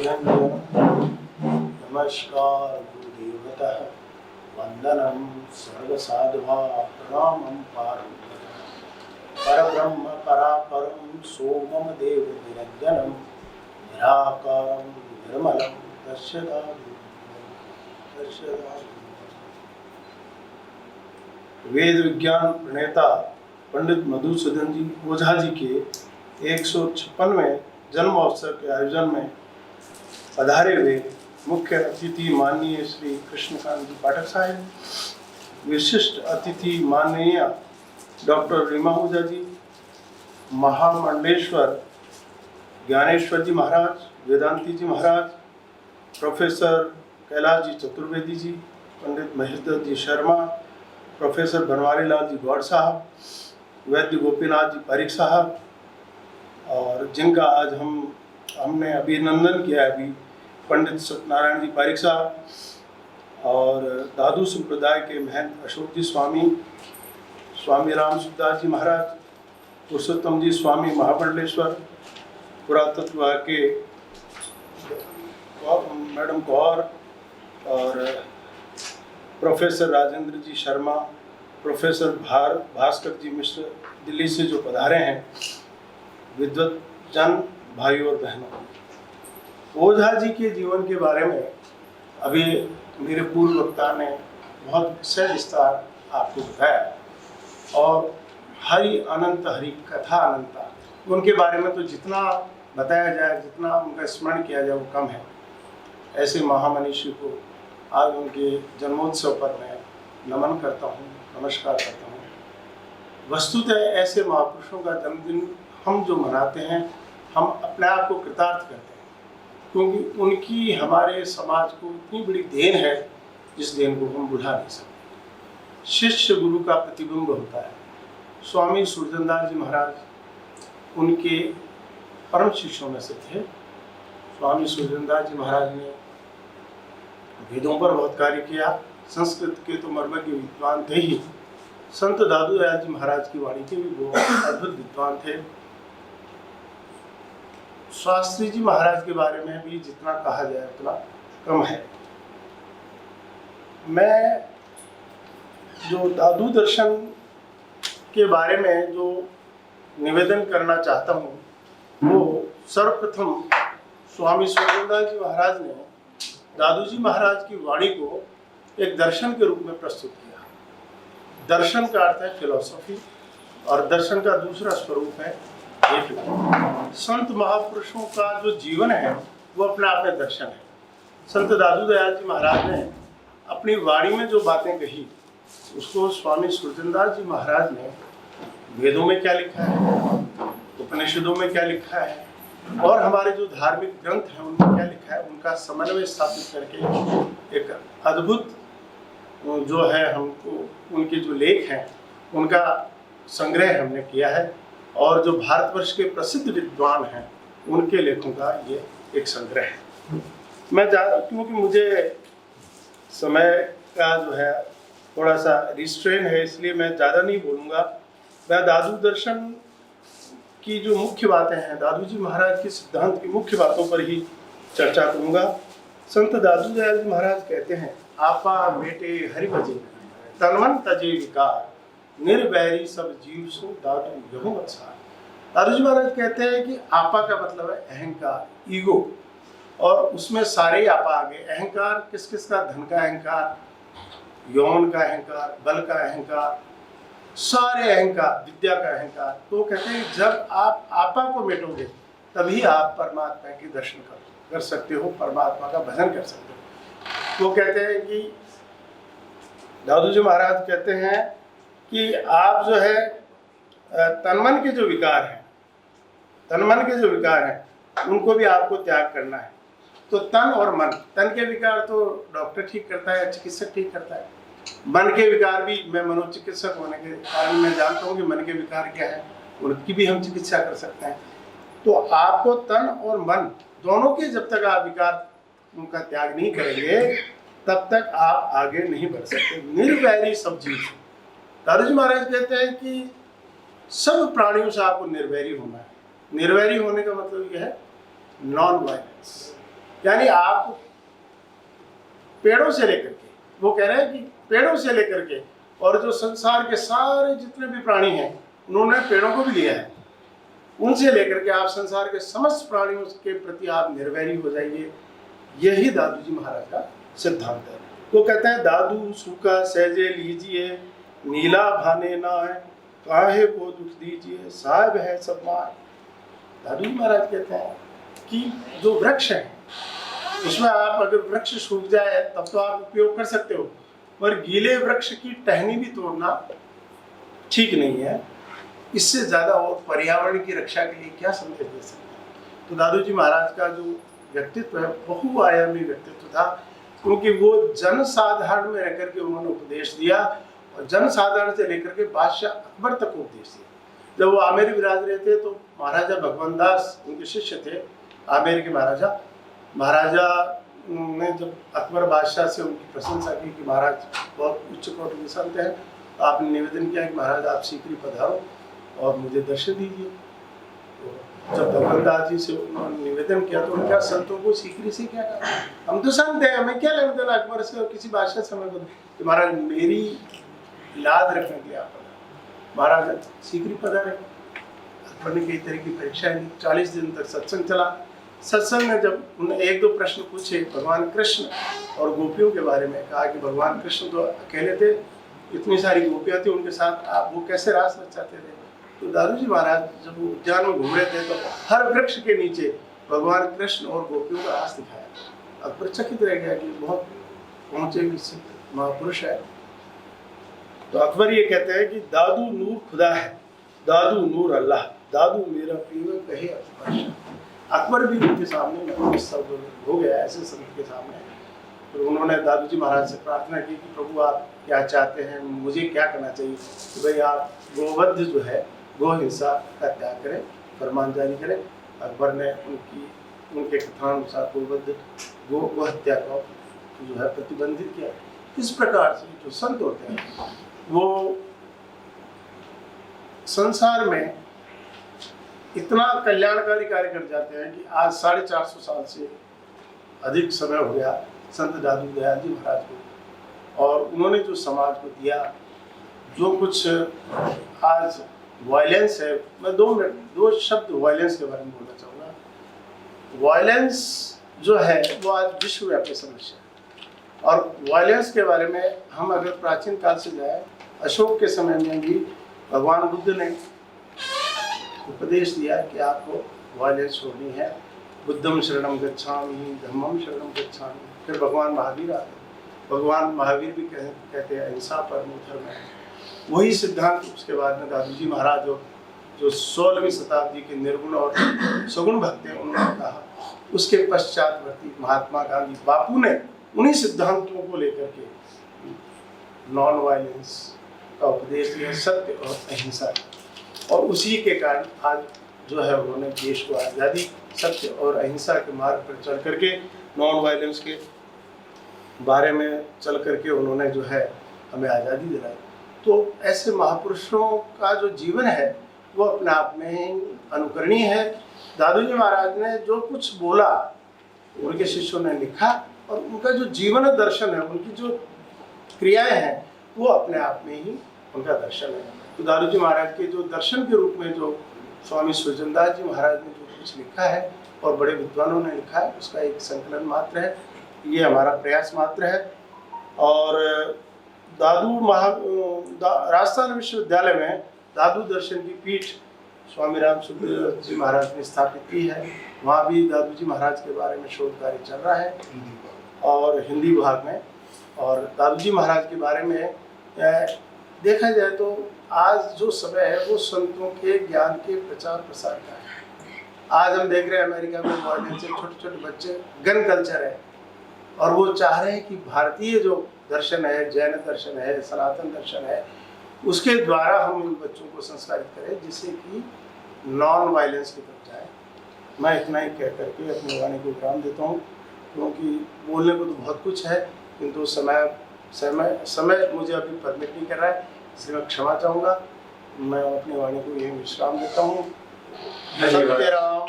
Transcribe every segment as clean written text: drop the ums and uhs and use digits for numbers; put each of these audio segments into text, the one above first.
नमस्कार गुरुदेवतः वंदनम सर्वसाधुभा प्रणामं परब्रह्म परापरं सोमं देव निरंजनं निराकारं निर्मलं वेद विज्ञान प्रणेता पंडित मधुसूदन जी ओझा जी के 156वें जन्म अवसर के आयोजन में पधारे हुए मुख्य अतिथि माननीय श्री कृष्णकांत जी पाठक साहब, विशिष्ट अतिथि माननीय डॉक्टर रीमा ओझा जी, महामंडलेश्वर ज्ञानेश्वर जी महाराज, वेदांती जी महाराज, प्रोफेसर कैलाश जी चतुर्वेदी जी, पंडित महेश दत्त जी शर्मा, प्रोफेसर बनवारी लाल जी गौड़ साहब, वैद्य गोपीनाथ जी पारिक साहब, और जिनका आज हमने अभिनंदन किया अभी, पंडित सत्यनारायण जी पारिक साहब, और दादू संप्रदाय के महंत अशोक जी स्वामी, स्वामी राम सुखदास जी महाराज, पुरुषोत्तम जी स्वामी महामंडलेश्वर, पुरातत्व के मैडम कौर, और प्रोफेसर राजेंद्र जी शर्मा, प्रोफेसर भास्कर जी मिश्र दिल्ली से जो पधारे हैं, विद्वत जन भाइयों और बहनों, ओझा जी के जीवन के बारे में अभी मेरे पूर्व वक्ता ने बहुत सविस्तार आपको बताया, और हरि अनंत हरि कथा अनंता, उनके बारे में तो जितना बताया जाए, जितना उनका स्मरण किया जाए वो कम है। ऐसे महामनीषी को आज उनके जन्मोत्सव पर मैं नमन करता हूँ, नमस्कार करता हूँ। वस्तुतः ऐसे महापुरुषों का जन्मदिन हम जो मनाते हैं, हम अपने आप को कृतार्थ करते हैं, क्योंकि उनकी हमारे समाज को इतनी बड़ी देन है जिस देन को हम बुझा नहीं सकते। शिष्य गुरु का प्रतिबिंब होता है। स्वामी सूरजनदास जी महाराज उनके परम शिष्यों में से थे। स्वामी सूरजनदास जी महाराज ने वेदों पर बहुत कार्य किया, संस्कृत के तो मर्मज्ञ विद्वान थे ही। संत दादू दयाल जी महाराज की वाणी के भी वो अद्भुत विद्वान थे। शास्त्री जी महाराज के बारे में भी जितना कहा जाए उतना कम है। मैं जो दादू दर्शन के बारे में जो निवेदन करना चाहता हूँ, वो सर्वप्रथम स्वामी सूरजनदास जी महाराज ने दादू जी महाराज की वाणी को एक दर्शन के रूप में प्रस्तुत किया। दर्शन का अर्थ है फिलॉसफी, और दर्शन का दूसरा स्वरूप है एथिक्स। संत महापुरुषों का जो जीवन है वो अपने आप में दर्शन है। संत दादू दयाल जी महाराज ने अपनी वाणी में जो बातें कही, उसको स्वामी सूरजनदास जी महाराज ने वेदों में क्या लिखा है, उपनिषदों में क्या लिखा है, और हमारे जो धार्मिक ग्रंथ हैं उनमें क्या लिखा है, उनका समन्वय स्थापित करके एक अद्भुत जो है, हमको उनके जो लेख हैं उनका संग्रह हमने किया है, और जो भारतवर्ष के प्रसिद्ध विद्वान हैं उनके लेखों का ये एक संग्रह है। मैं क्योंकि मुझे समय का जो है थोड़ा सा रिस्ट्रेन है, इसलिए मैं ज़्यादा नहीं बोलूँगा। मैं दादू दर्शन की जो मुख्य बातें हैं, दादू जी महाराज के सिद्धांत की मुख्य बातों पर ही चर्चा करूँगा। संत दादू दयाल जी महाराज कहते हैं, आपा बेटे हरि भजे तनमन तजे विकार, निर्वैरी सब जीव सो दादू यहू अच्छा। दादू जी महाराज कहते हैं कि आपा का मतलब है अहंकार, ईगो, और उसमें सारे आपा आ गए। अहंकार किस किस का? धन का अहंकार, यौन का अहंकार, बल का अहंकार, सारे अहंकार, विद्या का अहंकार। तो कहते हैं जब आप आपा को मिटोगे तभी आप परमात्मा के दर्शन कर सकते हो, परमात्मा का भजन कर सकते हो। तो कहते हैं कि दादू जी महाराज कहते हैं कि आप जो है तनमन के जो विकार हैं, उनको भी आपको त्याग करना है। तो तन और मन, तन के विकार तो डॉक्टर ठीक करता है, चिकित्सक ठीक करता है। मन के विकार भी, मैं मनोचिकित्सक होने के कारण मैं जानता हूँ कि मन के विकार क्या है, उनकी भी हम चिकित्सा कर सकते हैं। तो आपको तन और मन दोनों के जब तक आप विकार उनका त्याग नहीं करेंगे तब तक आप आगे नहीं बढ़ सकते। निर्वैरी सब जीव। दादू जी महाराज कहते हैं कि सब प्राणियों से आपको निर्वैरी होना है। निर्वैरी होने का मतलब यह है नॉन वायलेंस, यानी आप पेड़ों से लेकर के, वो कह रहे हैं कि पेड़ों से लेकर के और जो संसार के सारे जितने भी प्राणी हैं उन्होंने पेड़ों को भी लिया है, उनसे लेकर के आप संसार के समस्त प्राणियों के प्रति आप निर्वैरी हो जाइए। यही दादू जी महाराज का सिद्धांत है। वो कहते हैं दादू सूखा सहजे लीजिए, नीला भाने ना है, काहे को दुख दीजिए, साहब है सब मार। दादू जी महाराज कहते हैं कि जो वृक्ष है उसमें आप अगर वृक्ष सूख जाए तब तो आप उपयोग कर सकते हो, पर गीले वृक्ष की टहनी भी तोड़ना ठीक नहीं है। इससे ज्यादा और पर्यावरण की रक्षा के लिए क्या संदेश दे सकते हैं। तो दादू जी महाराज का जो व्यक्तित्व है बहुआयामी व्यक्तित्व था, क्योंकि वो जनसाधारण में रह करके उन्होंने उपदेश दिया और जनसाधारण से लेकर के बादशाह अकबर तक उपदेश दिया। जब वो आमेर विराज रहे थे तो महाराजा भगवान दास उनके शिष्य थे, आमेर के महाराजा ने जब अकबर बादशाह से उनकी प्रशंसा की कि महाराज बहुत उच्च कोटि के संत हैं, तो आपने निवेदन किया कि महाराज आप सीकरी पधारो और मुझे दर्शन दीजिए। तो जब भगवान दास जी से उन्होंने निवेदन किया तो उनका संतों को सीकरी से क्या कहा, हम तो संत हैं, हमें क्या लेना देना अकबर से और किसी बादशाह से। हमें कि महाराज मेरी लाद रखने के लिए आप महाराज सीकरी पधारे। अकबर ने कई तरह की परीक्षाएं दी, 40 दिन तक सत्संग चला। सत्संग में जब उन्होंने एक दो प्रश्न पूछे भगवान कृष्ण और गोपियों के बारे में, कहा कि भगवान कृष्ण तो अकेले थे, इतनी सारी गोपियां थी उनके साथ, आप वो कैसे रास रचाते थे। तो दादू जी महाराज जब वो उद्यान में घूम रहे थे तो हर वृक्ष के नीचे भगवान कृष्ण और गोपियों का रास दिखाया। अकबर चकित रह गया कि बहुत पहुंचे महापुरुष है। तो अकबर ये कहते हैं कि दादू नूर खुदा है, दादू नूर अल्लाह, दादू मेरा प्रिय कहे बादशाह। अकबर भी उनके सामने हो गया ऐसे संत के सामने। तो उन्होंने दादू जी महाराज से प्रार्थना की कि प्रभु आप क्या चाहते हैं, मुझे क्या करना चाहिए। कि भाई आप गोवध जो है गो हिंसा का त्याग करें, फरमान जारी करें। अकबर ने उनके कथनानुसार गो हत्या को जो है प्रतिबंधित किया। इस प्रकार से जो संत होते हैं वो संसार में इतना कल्याणकारी कार्य कर जाते हैं कि आज 450 साल से अधिक समय हो गया संत दादू दयाल जी महाराज को, और उन्होंने जो समाज को दिया, जो कुछ आज वायलेंस है, मैं 2 मिनट 2 शब्द वायलेंस के बारे में बोलना चाहूँगा। वायलेंस जो है वो आज विश्वव्यापी समस्या है, और वायलेंस के बारे में हम अगर प्राचीन काल से जाए, अशोक के समय में भी भगवान बुद्ध ने उपदेश दिया कि आपको वायलेंस छोड़नी है। बुद्धम शरणम गच्छामि, धम्मम शरणम गच्छामि। फिर भगवान महावीर आते, भगवान महावीर भी कहते हैं अहिंसा परमो धर्म है। वही सिद्धांत उसके बाद में दादू जी महाराज जो 16वीं शताब्दी के निर्गुण और सगुण भक्त हैं उन्होंने कहा। उसके पश्चातवर्ती महात्मा गांधी बापू ने उन्हीं सिद्धांतों को लेकर के नॉन वायलेंस का उपदेश दिया, सत्य और अहिंसा, और उसी के कारण आज जो है उन्होंने देश को आज़ादी सत्य और अहिंसा के मार्ग पर चल करके, नॉन वायलेंस के बारे में चल करके उन्होंने जो है हमें आज़ादी दिलाई। तो ऐसे महापुरुषों का जो जीवन है वो अपने आप में ही अनुकरणीय है। दादू जी महाराज ने जो कुछ बोला उनके शिष्यों ने लिखा, और उनका जो जीवन दर्शन है, उनकी जो क्रियाएं हैं वो अपने आप में ही उनका दर्शन है। तो दादू जी महाराज के जो दर्शन के रूप में जो स्वामी सुरजनदास जी महाराज ने जो कुछ लिखा है और बड़े विद्वानों ने लिखा है, उसका एक संकलन मात्र है, ये हमारा प्रयास मात्र है। और राजस्थान विश्वविद्यालय में दादू दर्शन की पीठ स्वामी राम सुखदेव जी महाराज ने स्थापित की है। वहाँ भी दादू जी महाराज के बारे में शोध कार्य चल रहा है और हिंदी विभाग में। और दादू जी महाराज के बारे में देखा जाए तो आज जो समय है वो संतों के ज्ञान के प्रचार प्रसार का है। आज हम देख रहे हैं अमेरिका में मॉडर्न से छोटे छोटे बच्चे गन कल्चर है, और वो चाह रहे हैं कि भारतीय जो दर्शन है, जैन दर्शन है, सनातन दर्शन है, उसके द्वारा हम इन बच्चों को संस्कारित करें जिससे कि नॉन वायलेंस की तरफ जाए। मैं इतना ही कह करके अपने वाणी को विराम देता हूँ, क्योंकि बोलने को तो बहुत कुछ है किंतु समय मुझे अभी परमिट नहीं कर रहा है, इसलिए मैं क्षमा चाहूँगा। मैं अपनी वाणी को यही विश्राम देता हूँ। सत्य राम,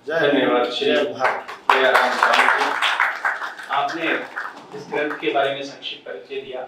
जय भारत। जय राम स्वामी जी, आपने इस ग्रंथ के बारे में संक्षिप्त परिचय दिया।